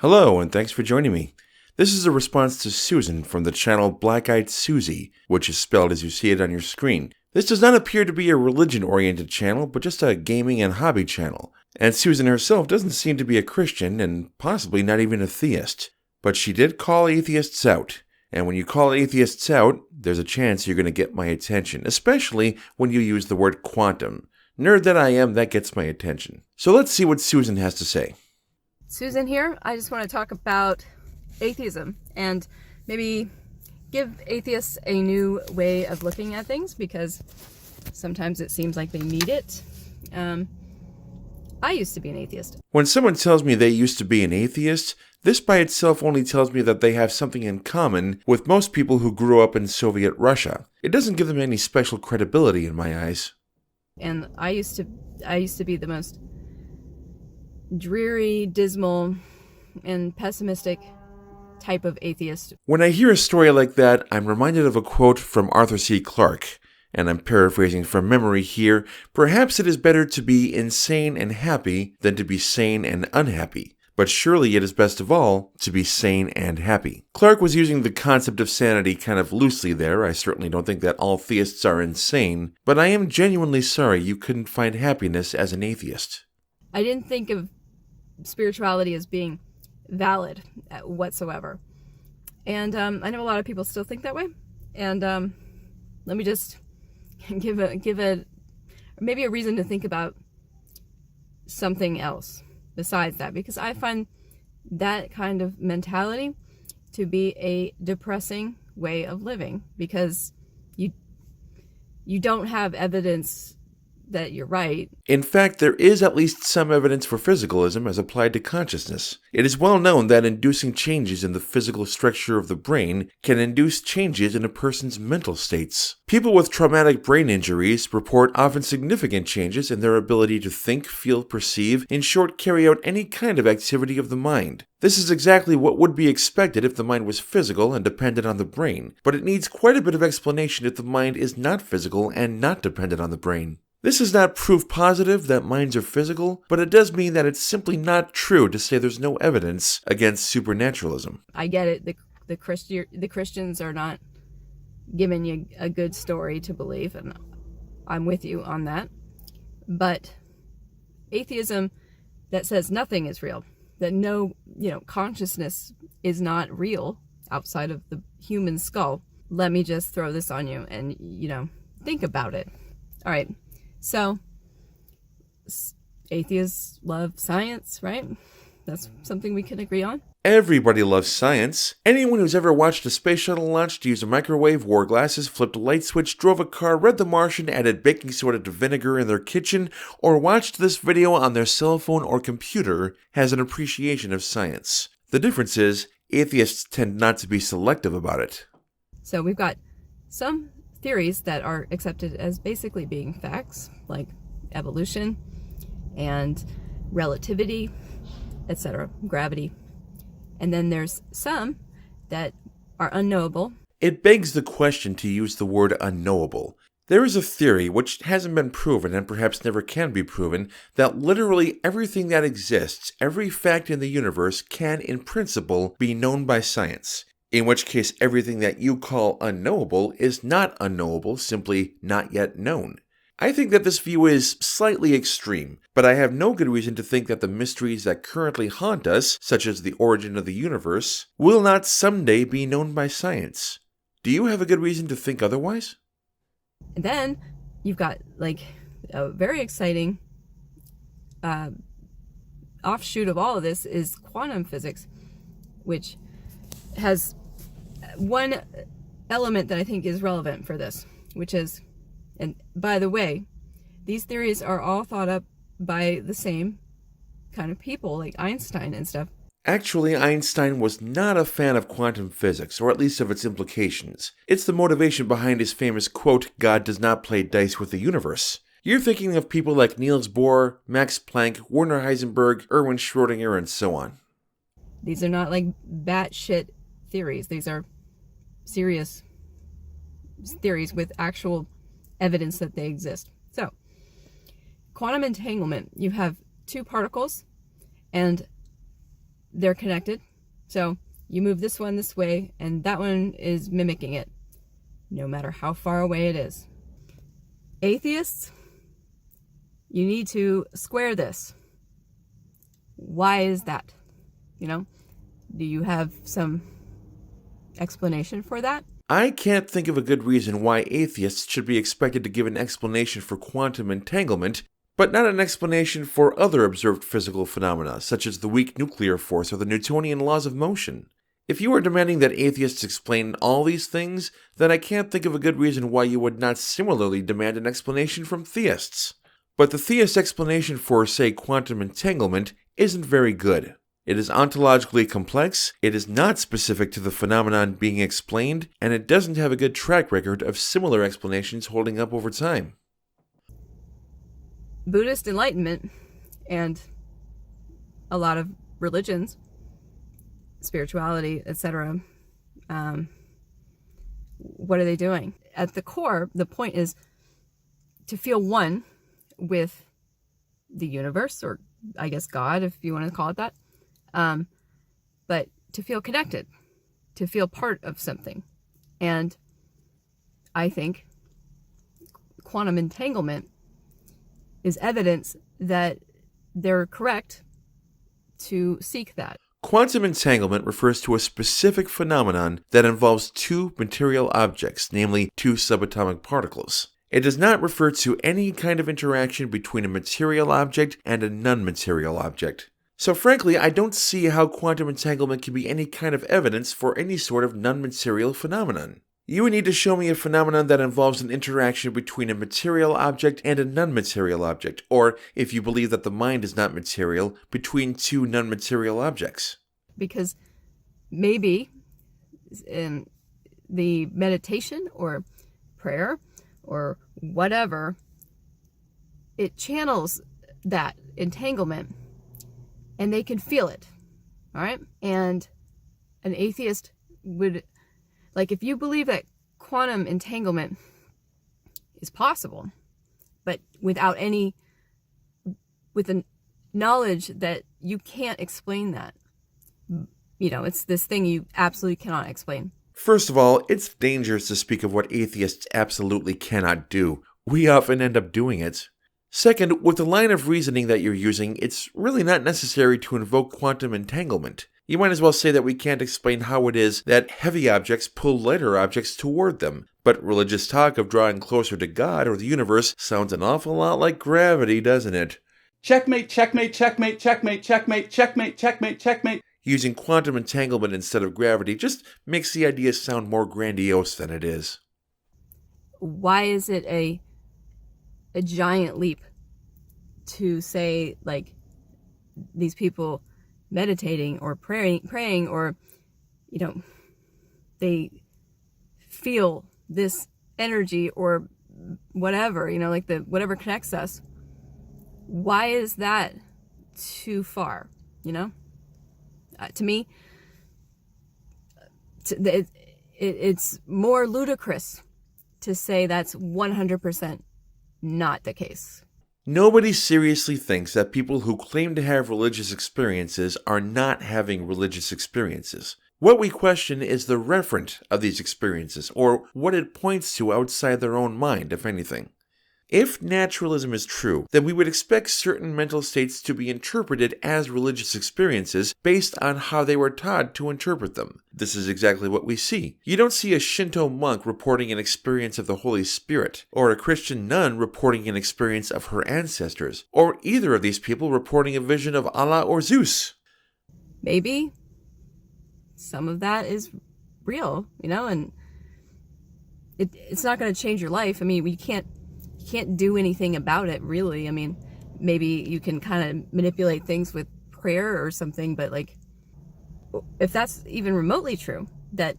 Hello, and thanks for joining me. This is a response to Susan from the channel blackeyedsiouxsie, which is spelled as you see it on your screen. This does not appear to be a religion-oriented channel, but just a gaming and hobby channel. And Susan herself doesn't seem to be a Christian, and possibly not even a theist. But she did call atheists out. And when you call atheists out, there's a chance you're going to get my attention, especially when you use the word quantum. Nerd that I am, that gets my attention. So let's see what Susan has to say. Susan here. I just want to talk about atheism and maybe give atheists a new way of looking at things, because sometimes it seems like they need it. I used to be an atheist. When someone tells me they used to be an atheist, this by itself only tells me that they have something in common with most people who grew up in Soviet Russia. It doesn't give them any special credibility in my eyes. And I used to be the most dreary, dismal, and pessimistic type of atheist. When I hear a story like that, I'm reminded of a quote from Arthur C. Clarke, and I'm paraphrasing from memory here. Perhaps it is better to be insane and happy than to be sane and unhappy. But surely it is best of all to be sane and happy. Clarke was using the concept of sanity kind of loosely there. I certainly don't think that all theists are insane, but I am genuinely sorry you couldn't find happiness as an atheist. I didn't think of spirituality as being valid whatsoever. And I know a lot of people still think that way. And let me just give maybe a reason to think about something else besides that, because I find that kind of mentality to be a depressing way of living, because you don't have evidence that you're right. In fact, there is at least some evidence for physicalism as applied to consciousness. It is well known that inducing changes in the physical structure of the brain can induce changes in a person's mental states. People with traumatic brain injuries report often significant changes in their ability to think, feel, perceive, in short, carry out any kind of activity of the mind. This is exactly what would be expected if the mind was physical and dependent on the brain, but it needs quite a bit of explanation if the mind is not physical and not dependent on the brain. This is not proof positive that minds are physical, but it does mean that it's simply not true to say there's no evidence against supernaturalism. I get it. The Christians are not giving you a good story to believe, and I'm with you on that. But atheism that says nothing is real, that no, consciousness is not real outside of the human skull. Let me just throw this on you and, think about it. All right. So, atheists love science, right? That's something we can agree on. Everybody loves science. Anyone who's ever watched a space shuttle launch, used a microwave, wore glasses, flipped a light switch, drove a car, read The Martian, added baking soda to vinegar in their kitchen, or watched this video on their cell phone or computer has an appreciation of science. The difference is, atheists tend not to be selective about it. So we've got some theories that are accepted as basically being facts, like evolution and relativity, etc., gravity. And then there's some that are unknowable. It begs the question to use the word unknowable. There is a theory, which hasn't been proven and perhaps never can be proven, that literally everything that exists, every fact in the universe, can in principle be known by science. In which case everything that you call unknowable is not unknowable, simply not yet known. I think that this view is slightly extreme, but I have no good reason to think that the mysteries that currently haunt us, such as the origin of the universe, will not someday be known by science. Do you have a good reason to think otherwise? And then you've got a very exciting offshoot of all of this is quantum physics, which has one element that I think is relevant for this, which is, and by the way, these theories are all thought up by the same kind of people, like Einstein and stuff. Actually, Einstein was not a fan of quantum physics, or at least of its implications. It's the motivation behind his famous quote, "God does not play dice with the universe." You're thinking of people like Niels Bohr, Max Planck, Werner Heisenberg, Erwin Schrödinger, and so on. These are not like batshit theories. These are serious theories with actual evidence that they exist. So, quantum entanglement, you have two particles, and they're connected. So you move this one this way, and that one is mimicking it, no matter how far away it is. Atheists, you need to square this. Why is that? Do you have some explanation for that? I can't think of a good reason why atheists should be expected to give an explanation for quantum entanglement, but not an explanation for other observed physical phenomena, such as the weak nuclear force or the Newtonian laws of motion. If you are demanding that atheists explain all these things, then I can't think of a good reason why you would not similarly demand an explanation from theists. But the theist explanation for, say, quantum entanglement isn't very good. It is ontologically complex, it is not specific to the phenomenon being explained, and it doesn't have a good track record of similar explanations holding up over time. Buddhist enlightenment and a lot of religions, spirituality, etc., what are they doing? At the core, the point is to feel one with the universe, or I guess God, if you want to call it that. But to feel connected, to feel part of something. And I think quantum entanglement is evidence that they're correct to seek that. Quantum entanglement refers to a specific phenomenon that involves two material objects, namely two subatomic particles. It does not refer to any kind of interaction between a material object and a non-material object. So frankly, I don't see how quantum entanglement can be any kind of evidence for any sort of non-material phenomenon. You would need to show me a phenomenon that involves an interaction between a material object and a non-material object, or, if you believe that the mind is not material, between two non-material objects. Because maybe in the meditation or prayer or whatever, it channels that entanglement and they can feel it, all right? And an atheist would, like, if you believe that quantum entanglement is possible, but with the knowledge that you can't explain that, it's this thing you absolutely cannot explain. First of all, it's dangerous to speak of what atheists absolutely cannot do. We often end up doing it. Second, with the line of reasoning that you're using, it's really not necessary to invoke quantum entanglement. You might as well say that we can't explain how it is that heavy objects pull lighter objects toward them, but religious talk of drawing closer to God or the universe sounds an awful lot like gravity, doesn't it? Checkmate, checkmate, checkmate, checkmate, checkmate, checkmate, checkmate, checkmate. Using quantum entanglement instead of gravity just makes the idea sound more grandiose than it is. Why is it a giant leap to say, like, these people meditating or praying or, they feel this energy or whatever, like whatever connects us. Why is that too far, to me, it's more ludicrous to say that's 100% not the case. Nobody seriously thinks that people who claim to have religious experiences are not having religious experiences. What we question is the referent of these experiences, or what it points to outside their own mind, if anything. If naturalism is true, then we would expect certain mental states to be interpreted as religious experiences based on how they were taught to interpret them. This is exactly what we see. You don't see a Shinto monk reporting an experience of the Holy Spirit, or a Christian nun reporting an experience of her ancestors, or either of these people reporting a vision of Allah or Zeus. Maybe some of that is real, and it's not going to change your life. I mean, you can't do anything about it, really. I mean, maybe you can kind of manipulate things with prayer or something, but if that's even remotely true, that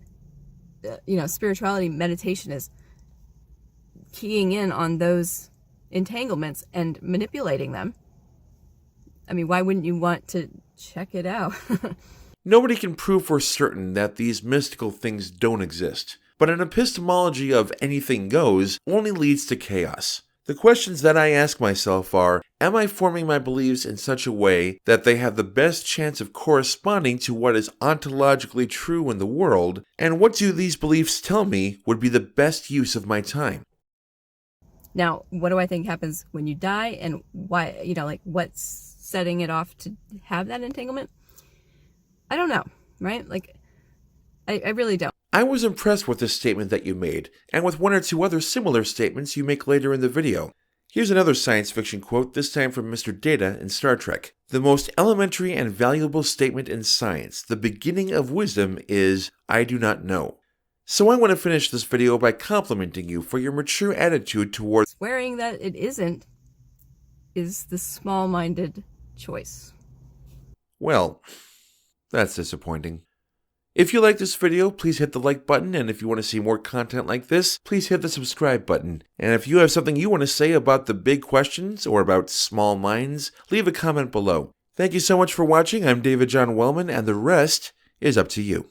spirituality, meditation is keying in on those entanglements and manipulating them, I mean, why wouldn't you want to check it out? Nobody can prove for certain that these mystical things don't exist. But an epistemology of anything goes only leads to chaos. The questions that I ask myself are, am I forming my beliefs in such a way that they have the best chance of corresponding to what is ontologically true in the world, and what do these beliefs tell me would be the best use of my time? Now, what do I think happens when you die, and why, what's setting it off to have that entanglement? I don't know, right? I really don't. I was impressed with this statement that you made, and with one or two other similar statements you make later in the video. Here's another science fiction quote, this time from Mr. Data in Star Trek. The most elementary and valuable statement in science, the beginning of wisdom, is, I do not know. So I want to finish this video by complimenting you for your mature attitude towards Swearing that it isn't is the small-minded choice. Well, that's disappointing. If you like this video, please hit the like button, and if you want to see more content like this, please hit the subscribe button. And if you have something you want to say about the big questions or about small minds, leave a comment below. Thank you so much for watching. I'm David John Wellman, and the rest is up to you.